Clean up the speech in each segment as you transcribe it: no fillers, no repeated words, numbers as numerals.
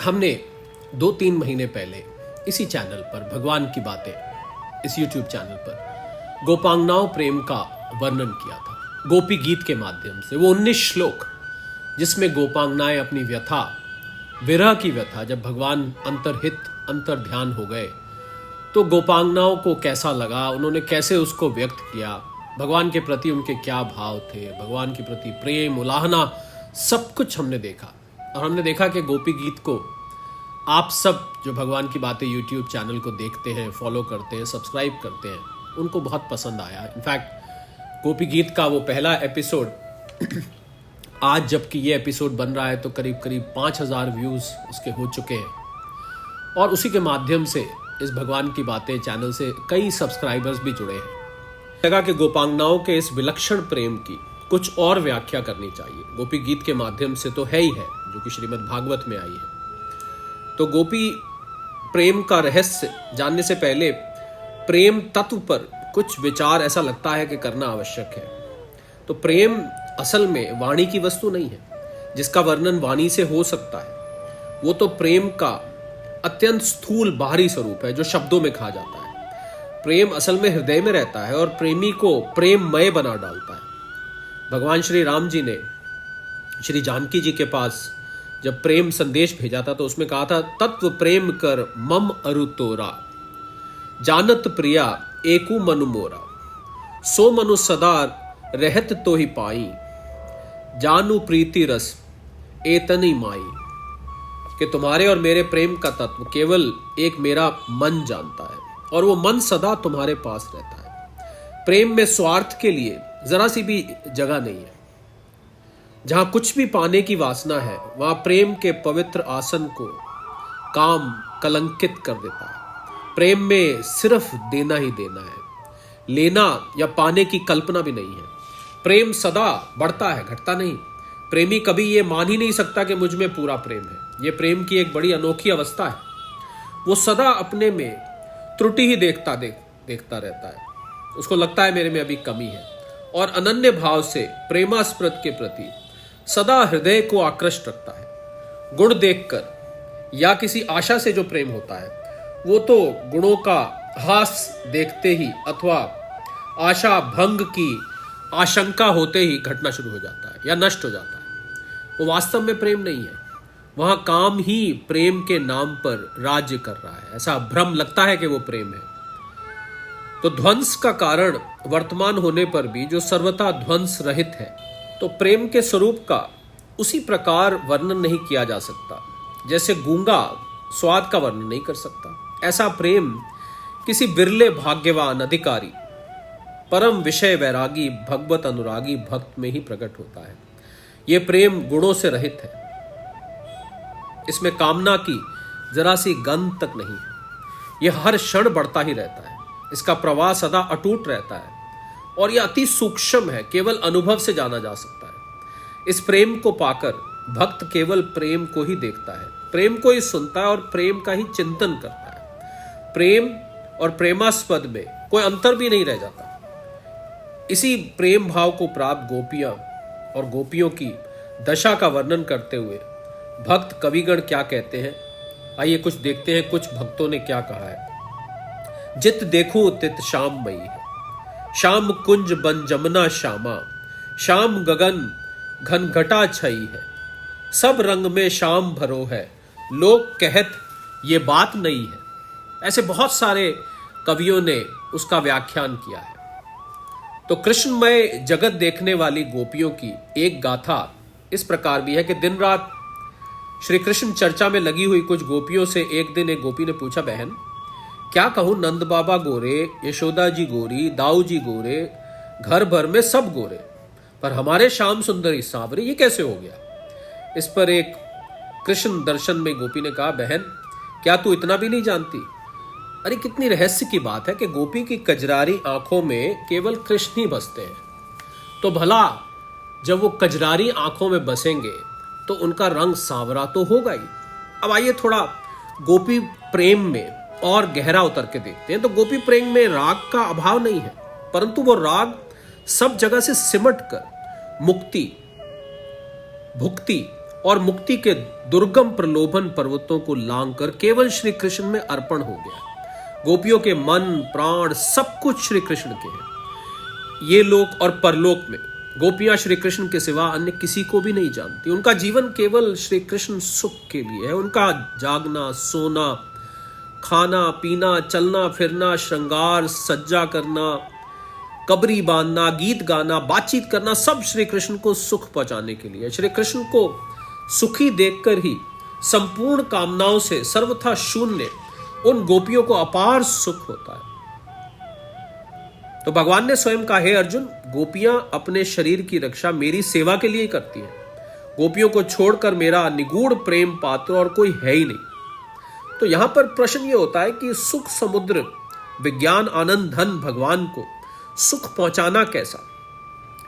हमने 2-3 महीने पहले इसी चैनल पर भगवान की बातें, इस YouTube चैनल पर गोपांगनाओं प्रेम का वर्णन किया था गोपी गीत के माध्यम से। वो 19 श्लोक जिसमें गोपांगनाएं अपनी व्यथा, विरह की व्यथा, जब भगवान अंतर्हित अंतर ध्यान हो गए तो गोपांगनाओं को कैसा लगा, उन्होंने कैसे उसको व्यक्त किया, भगवान के प्रति उनके क्या भाव थे, भगवान के प्रति प्रेम, उलाहना, सब कुछ हमने देखा। और हमने देखा कि गोपी गीत को आप सब जो भगवान की बातें यूट्यूब चैनल को देखते हैं, फॉलो करते हैं, सब्सक्राइब करते हैं, उनको बहुत पसंद आया। इनफैक्ट गोपी गीत का वो पहला एपिसोड आज जबकि ये एपिसोड बन रहा है तो करीब करीब 5000 व्यूज़ उसके हो चुके हैं। और उसी के माध्यम से इस भगवान की बातें चैनल से कई सब्सक्राइबर्स भी जुड़े हैं। लगा कि गोपांगनाओं के इस विलक्षण प्रेम की कुछ और व्याख्या करनी चाहिए। गोपी गीत के माध्यम से तो है ही है, जो कि श्रीमद् भागवत में आई है। तो गोपी प्रेम का रहस्य जानने से पहले प्रेम तत्व पर कुछ विचार ऐसा लगता है कि करना आवश्यक है। तो प्रेम असल में वाणी की वस्तु नहीं है जिसका वर्णन वाणी से हो सकता है। वो तो प्रेम का अत्यंत स्थूल बाहरी स्वरूप है जो शब्दों में कहा जाता है। प्रेम असल में हृदय में रहता है और प्रेमी को प्रेममय बना डालता है। भगवान श्री राम जी ने श्री जानकी जी के पास जब प्रेम संदेश भेजा था तो उसमें कहा था, तत्व प्रेम कर मम अरु तोरा, जानत प्रिया एकु मनु मोरा, सो मनु सदा रहत तो ही पाई, जानू प्रीति रस एतनी माई। कि तुम्हारे और मेरे प्रेम का तत्व केवल एक मेरा मन जानता है और वो मन सदा तुम्हारे पास रहता है। प्रेम में स्वार्थ के लिए जरा सी भी जगह नहीं है। जहां कुछ भी पाने की वासना है वहां प्रेम के पवित्र आसन को काम कलंकित कर देता है। प्रेम में सिर्फ देना ही देना है, लेना या पाने की कल्पना भी नहीं है। प्रेम सदा बढ़ता है, घटता नहीं। प्रेमी कभी ये मान ही नहीं सकता कि मुझ में पूरा प्रेम है। ये प्रेम की एक बड़ी अनोखी अवस्था है। वो सदा अपने में त्रुटि ही देखता रहता है। उसको लगता है मेरे में अभी कमी है। और अनन्य भाव से प्रेमास्पद के प्रति सदा हृदय को आकृष्ट रखता है। गुण देखकर या किसी आशा से जो प्रेम होता है वो तो गुणों का हास देखते ही अथवा आशा भंग की आशंका होते ही घटना शुरू हो जाता है या नष्ट हो जाता है। वो वास्तव में प्रेम नहीं है। वहां काम ही प्रेम के नाम पर राज्य कर रहा है। ऐसा भ्रम लगता है कि वो प्रेम है। तो ध्वंस का कारण वर्तमान होने पर भी जो सर्वथा ध्वंस रहित है, तो प्रेम के स्वरूप का उसी प्रकार वर्णन नहीं किया जा सकता जैसे गूंगा स्वाद का वर्णन नहीं कर सकता। ऐसा प्रेम किसी बिरले भाग्यवान अधिकारी, परम विषय वैरागी, भगवत अनुरागी भक्त में ही प्रकट होता है। यह प्रेम गुणों से रहित है। इसमें कामना की जरा सी गंध तक नहीं है। यह हर क्षण बढ़ता ही रहता है। इसका प्रवाह सदा अटूट रहता है और यह अति सूक्ष्म है, केवल अनुभव से जाना जा सकता है। इस प्रेम को पाकर भक्त केवल प्रेम को ही देखता है, प्रेम को ही सुनता है और प्रेम का ही चिंतन करता है। प्रेम और प्रेमास्पद में कोई अंतर भी नहीं रह जाता। इसी प्रेम भाव को प्राप्त गोपियां और गोपियों की दशा का वर्णन करते हुए भक्त कविगण क्या कहते हैं, आइए कुछ देखते हैं कुछ भक्तों ने क्या कहा है। जित देखूं तित श्याम मई है, श्याम कुंज बन जमुना श्यामा, श्याम गगन घन घटा छई है, सब रंग में श्याम भरो है, लोग कहत ये बात नहीं है। ऐसे बहुत सारे कवियों ने उसका व्याख्यान किया है। तो कृष्णमय जगत देखने वाली गोपियों की एक गाथा इस प्रकार भी है कि दिन रात श्री कृष्ण चर्चा में लगी हुई कुछ गोपियों से एक दिन एक गोपी ने पूछा, बहन क्या कहूं, नंद बाबा गोरे, यशोदा जी गोरी, दाऊ जी गोरे, घर भर में सब गोरे, पर हमारे श्याम सुंदरी सांवरे ये कैसे हो गया। इस पर एक कृष्ण दर्शन में गोपी ने कहा, बहन क्या तू इतना भी नहीं जानती। अरे कितनी रहस्य की बात है कि गोपी की कजरारी आंखों में केवल कृष्ण ही बसते हैं। तो भला जब वो कजरारी आंखों में बसेंगे तो उनका रंग सांवरा तो होगा ही। अब आइए थोड़ा गोपी प्रेम में और गहरा उतर के देखते हैं। तो गोपी प्रेम में राग का अभाव नहीं है, परंतु वो राग सब जगह से सिमट कर मुक्ति, भुक्ति और मुक्ति के दुर्गम प्रलोभन पर्वतों को लांग कर केवल श्री कृष्ण में अर्पण हो गया। गोपियों के मन प्राण सब कुछ श्री कृष्ण के हैं। ये लोक और परलोक में गोपियां श्री कृष्ण के सिवा अन्य किसी को भी नहीं जानती। उनका जीवन केवल श्री कृष्ण सुख के लिए है। उनका जागना, सोना, खाना पीना, चलना फिरना, श्रृंगार सज्जा करना, कबरी बांधना, गीत गाना, बातचीत करना, सब श्री कृष्ण को सुख पहुंचाने के लिए। श्री कृष्ण को सुखी देखकर ही संपूर्ण कामनाओं से सर्वथा शून्य उन गोपियों को अपार सुख होता है। तो भगवान ने स्वयं कहा, हे अर्जुन, गोपियां अपने शरीर की रक्षा मेरी सेवा के लिए करती हैं। गोपियों को छोड़कर मेरा निगूढ़ प्रेम पात्र और कोई है ही नहीं। तो यहां पर प्रश्न यह होता है कि सुख समुद्र, विज्ञान, आनंद, धन भगवान को सुख पहुंचाना कैसा?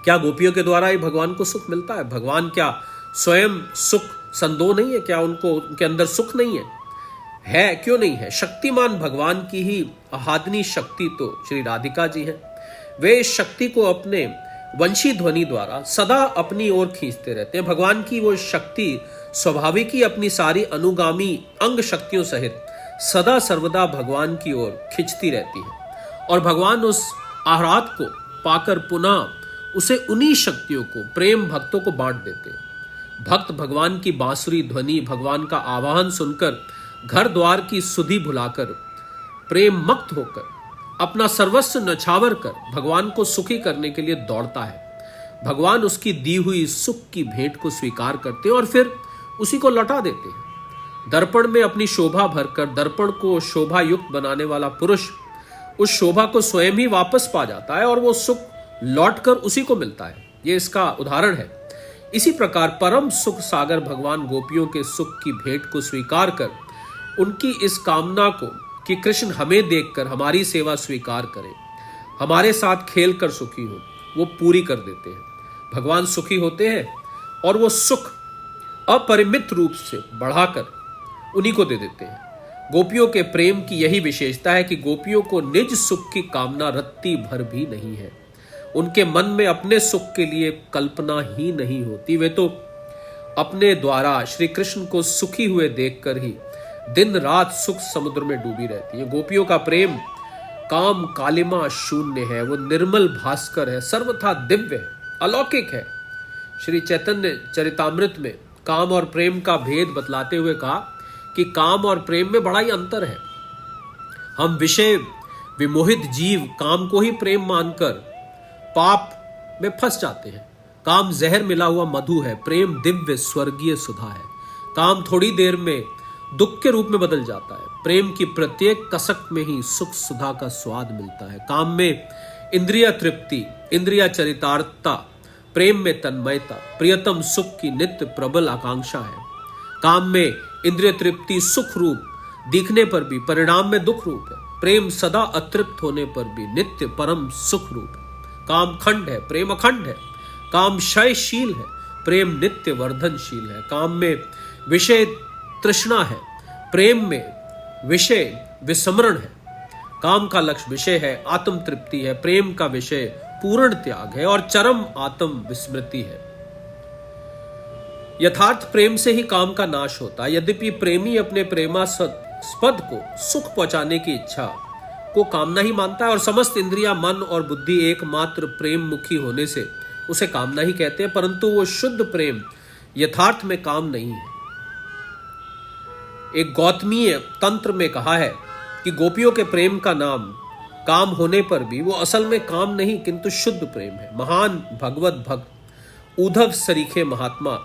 क्या गोपियों के द्वारा ही भगवान को सुख मिलता है? भगवान क्या स्वयं सुख संदोह नहीं है? क्या उनके अंदर सुख नहीं है? क्यों नहीं है? शक्तिमान भगवान की ही आहादनी शक्ति तो श्री राधिका जी हैं। वे इस शक्ति को अपने वंशी ध्वनि द्वारा सदा अपनी ओर खींचते रहते हैं। भगवान की वो शक्ति स्वाभाविक ही अपनी सारी अनुगामी अंग शक्तियों सहित सदा सर्वदा भगवान की ओर खिंचती रहती है और भगवान उस आह्लाद को पाकर पुनः उसे उन्हीं शक्तियों को प्रेम भक्तों को बांट देते हैं। भक्त भगवान की बांसुरी ध्वनि, भगवान का आवाहन सुनकर घर द्वार की सुधि भुलाकर प्रेम मक्त होकर अपना सर्वस्व नछावर कर भगवान को सुखी करने के लिए दौड़ता है। भगवान उसकी दी हुई सुख की भेंट को स्वीकार करते हैं और फिर उसी को लौटा देते हैं। दर्पण में अपनी शोभा भरकर दर्पण को शोभा युक्त बनाने वाला पुरुष उस शोभा को स्वयं ही वापस पा जाता है और वो सुख लौटकर उसी को मिलता है। ये इसका उदाहरण है। इसी प्रकार परम सुख सागर भगवान गोपियों के सुख की भेंट को स्वीकार कर उनकी इस कामना को कि कृष्ण हमें देखकर हमारी सेवा स्वीकार करें, हमारे साथ खेल कर सुखी हो, वो पूरी कर देते हैं। भगवान सुखी होते हैं और वो सुख अपरिमित रूप से बढ़ाकर उन्हीं को दे देते हैं। गोपियों के प्रेम की यही विशेषता है कि गोपियों को निज सुख की कामना रत्ती भर भी नहीं है। उनके मन में अपने सुख के लिए कल्पना ही नहीं होती। वे तो अपने द्वारा श्री कृष्ण को सुखी हुए देखकर ही दिन रात सुख समुद्र में डूबी रहती है। गोपियों का प्रेम काम कालिमा शून्य है। वो निर्मल भास्कर है, सर्वथा दिव्य है, अलौकिक है। श्री चैतन्य चरितामृत में काम और प्रेम का भेद बतलाते हुए कहा कि काम और प्रेम में बड़ा ही अंतर है। हम विषय विमोहित जीव काम को ही प्रेम मानकर पाप में फंस जाते हैं। काम जहर मिला हुआ मधु है, प्रेम दिव्य स्वर्गीय सुधा है। काम थोड़ी देर में दुख के रूप में बदल जाता है। प्रेम की प्रत्येक कसक में ही सुख सुधा का स्वाद मिलता है। काम में इंद्रिय तृप्ति, इंद्रिय चरितार्थता, प्रेम में तन्मयता, प्रियतम सुख की नित्य प्रबल आकांक्षा है। काम में इंद्रिय तृप्ति सुख रूप दिखने पर भी परिणाम में दुख रूप है। प्रेम सदा अतृप्त होने पर भी नित्य परम सुख रूप है। काम खंड है, प्रेम अखंड है। काम क्षयशील है, प्रेम नित्य वर्धनशील है। काम में विषय तृष्णा है, प्रेम में विषय विस्मरण है। काम का लक्ष्य विषय है, आत्म तृप्ति है। प्रेम का विषय पूर्ण त्याग है और चरम आत्म विस्मृति है। यथार्थ प्रेम से ही काम का नाश होता है। यद्यपि प्रेमी अपने प्रेमास्पद को सुख पहुंचाने की इच्छा को कामना ही मानता है और समस्त इंद्रियां, मन और बुद्धि एकमात्र प्रेम मुखी होने से उसे कामना ही कहते हैं, परंतु वो शुद्ध प्रेम यथार्थ में काम नहीं है। एक गौतमीय तंत्र में कहा है कि गोपियों के प्रेम का नाम काम होने पर भी वो असल में काम नहीं किंतु शुद्ध प्रेम है। महान भगवत भक्त उद्धव सरीखे महात्मा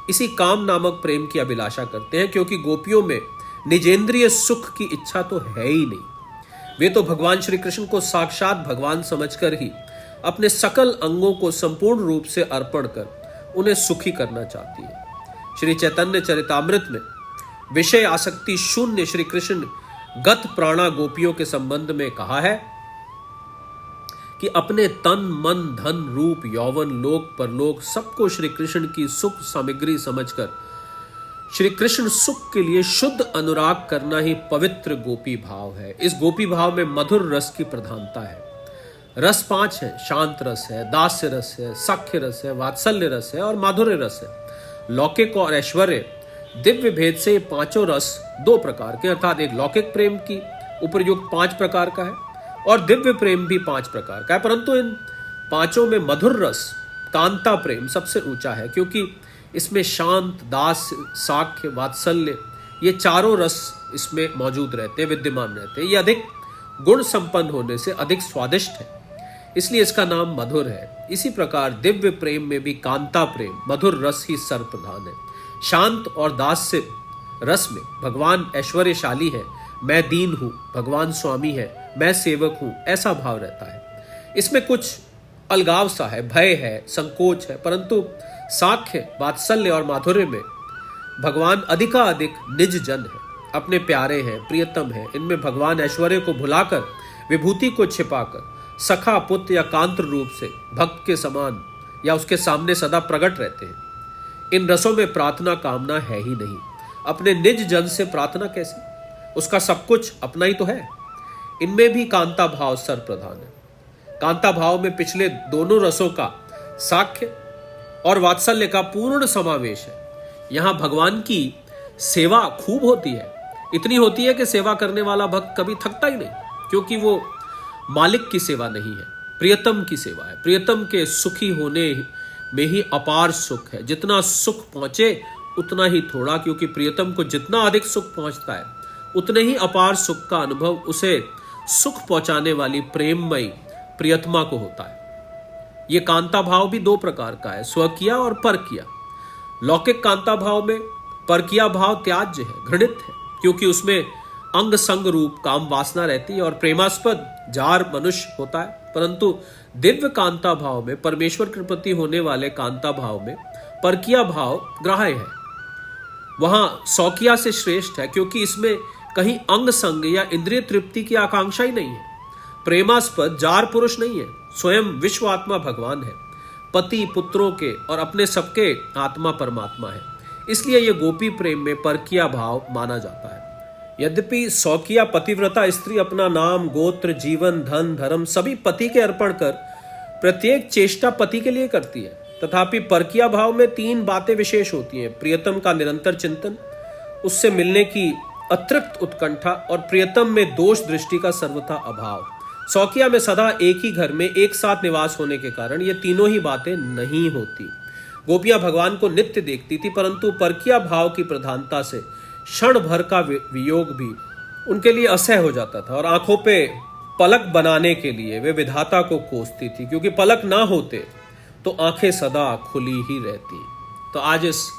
इसी काम नामक प्रेम की अभिलाषा करते हैं, क्योंकि गोपियों में निजेंद्रिय सुख की इच्छा तो है ही नहीं। वे तो भगवान श्री कृष्ण को साक्षात भगवान समझकर ही अपने सकल अंगों को संपूर्ण रूप से अर्पण कर उन्हें सुखी करना चाहती है। श्री चैतन्य चरितामृत में विषय आसक्ति शून्य श्री कृष्ण गत प्राणा गोपियों के संबंध में कहा है कि अपने तन मन धन रूप यौवन लोक परलोक सबको श्री कृष्ण की सुख सामग्री समझकर श्री कृष्ण सुख के लिए शुद्ध अनुराग करना ही पवित्र गोपी भाव है। इस गोपी भाव में मधुर रस की प्रधानता है। रस 5 है, शांत रस है, दास्य रस है, सख्य रस है, वात्सल्य रस है और माधुर्य रस है। लौकिक और ऐश्वर्य दिव्य भेद से ये पांचों रस दो प्रकार के, अर्थात एक लौकिक प्रेम की उपयुक्त 5 प्रकार का है और दिव्य प्रेम भी 5 प्रकार का है, परंतु इन पांचों में मधुर रस कांता प्रेम सबसे ऊंचा है, क्योंकि इसमें शांत, दास, साख्य, वात्सल्य ये चारों रस इसमें मौजूद रहते हैं, विद्यमान रहते हैं। ये अधिक गुण संपन्न होने से अधिक स्वादिष्ट है, इसलिए इसका नाम मधुर है। इसी प्रकार दिव्य प्रेम में भी कांता प्रेम, मधुर रस ही सर्वप्रधान है। शांत और दास्य रस में भगवान ऐश्वर्यशाली है, मैं दीन हूं, भगवान स्वामी है, मैं सेवक हूं, ऐसा भाव रहता है। इसमें कुछ अलगाव सा है, भय है, संकोच है, परंतु साख्य, वात्सल्य और माधुर्य में भगवान अधिकाधिक निज जन है, अपने प्यारे हैं, प्रियतम है। इनमें भगवान ऐश्वर्य को भुलाकर, विभूति को छिपाकर सखा, पुत्र या कांत्र रूप से भक्त के समान या उसके सामने सदा प्रकट रहते हैं। इन रसों में प्रार्थना कामना है ही नहीं। अपने निज जन से प्रार्थना कैसे? उसका सब कुछ अपना ही तो है। इनमें भी कांता भाव सर्वप्रधान है। कांता भाव में पिछले दोनों रसों का, साख्य और वात्सल्य का पूर्ण समावेश है। यहां भगवान की सेवा खूब होती है, इतनी होती है कि सेवा करने वाला भक्त कभी थकता ही नहीं, क्योंकि वो मालिक की सेवा नहीं है, प्रियतम की सेवा है। प्रियतम के सुखी होने में ही अपार सुख है। जितना सुख पहुंचे उतना ही थोड़ा, क्योंकि प्रियतम को जितना अधिक सुख पहुंचता है उतने ही अपार सुख का अनुभव उसे सुख पहुंचाने वाली प्रेममयी प्रियतमा को होता है। यह कांता भाव भी 2 प्रकार का है, स्वकीया और परकीया। लौकिक कांता भाव में परकीया भाव त्याज्य है, घृणित है, क्योंकि उसमें अंग संग रूप काम वासना रहती है और प्रेमास्पद जार मनुष्य होता है। परंतु दिव्य कांता भाव में, परमेश्वर के प्रति होने वाले कांता भाव में परकीया भाव ग्राह्य है। वहां सौकिया से श्रेष्ठ है, क्योंकि इसमें कहीं अंग संग या इंद्रिय तृप्ति की आकांक्षा ही नहीं है। प्रेमास्पद जार पुरुष नहीं है, स्वयं विश्व आत्मा भगवान है, पति पुत्रों के और अपने सबके आत्मा परमात्मा है। इसलिए यह गोपी प्रेम में परकीया भाव माना जाता है। यद्यपि सौकिया पतिव्रता स्त्री अपना नाम, गोत्र, जीवन, धन, धर्म सभी पति के अर्पण कर प्रत्येक चेष्टा पति के लिए करती है, तथापि परकीया भाव में 3 बातें विशेष होती हैं: प्रियतम का निरंतर चिंतन, उससे मिलने की अतृप्त उत्कंठा और प्रियतम में दोष दृष्टि का सर्वथा अभाव। सौकिया में सदा एक ही घर में एक साथ निवास होने के कारण ये तीनों ही बातें नहीं होती। गोपियां भगवान को नित्य देखती थी, परंतु परकीया भाव की प्रधानता से क्षण भर का वियोग भी उनके लिए असह्य हो जाता था और आंखों पे पलक बनाने के लिए वे विधाता को कोसती थी, क्योंकि पलक ना होते तो आंखें सदा खुली ही रहती। तो आज इस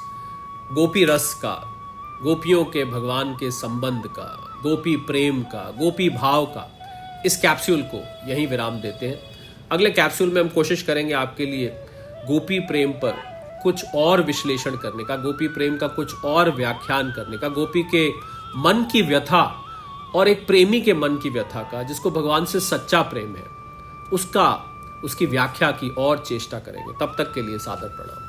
गोपी रस का, गोपियों के भगवान के संबंध का, गोपी प्रेम का, गोपी भाव का इस कैप्सूल को यहीं विराम देते हैं। अगले कैप्सूल में हम कोशिश करेंगे आपके लिए गोपी प्रेम पर कुछ और विश्लेषण करने का, गोपी प्रेम का कुछ और व्याख्यान करने का, गोपी के मन की व्यथा और एक प्रेमी के मन की व्यथा का, जिसको भगवान से सच्चा प्रेम है, उसकी व्याख्या की और चेष्टा करेंगे। तब तक के लिए सादर प्रणाम।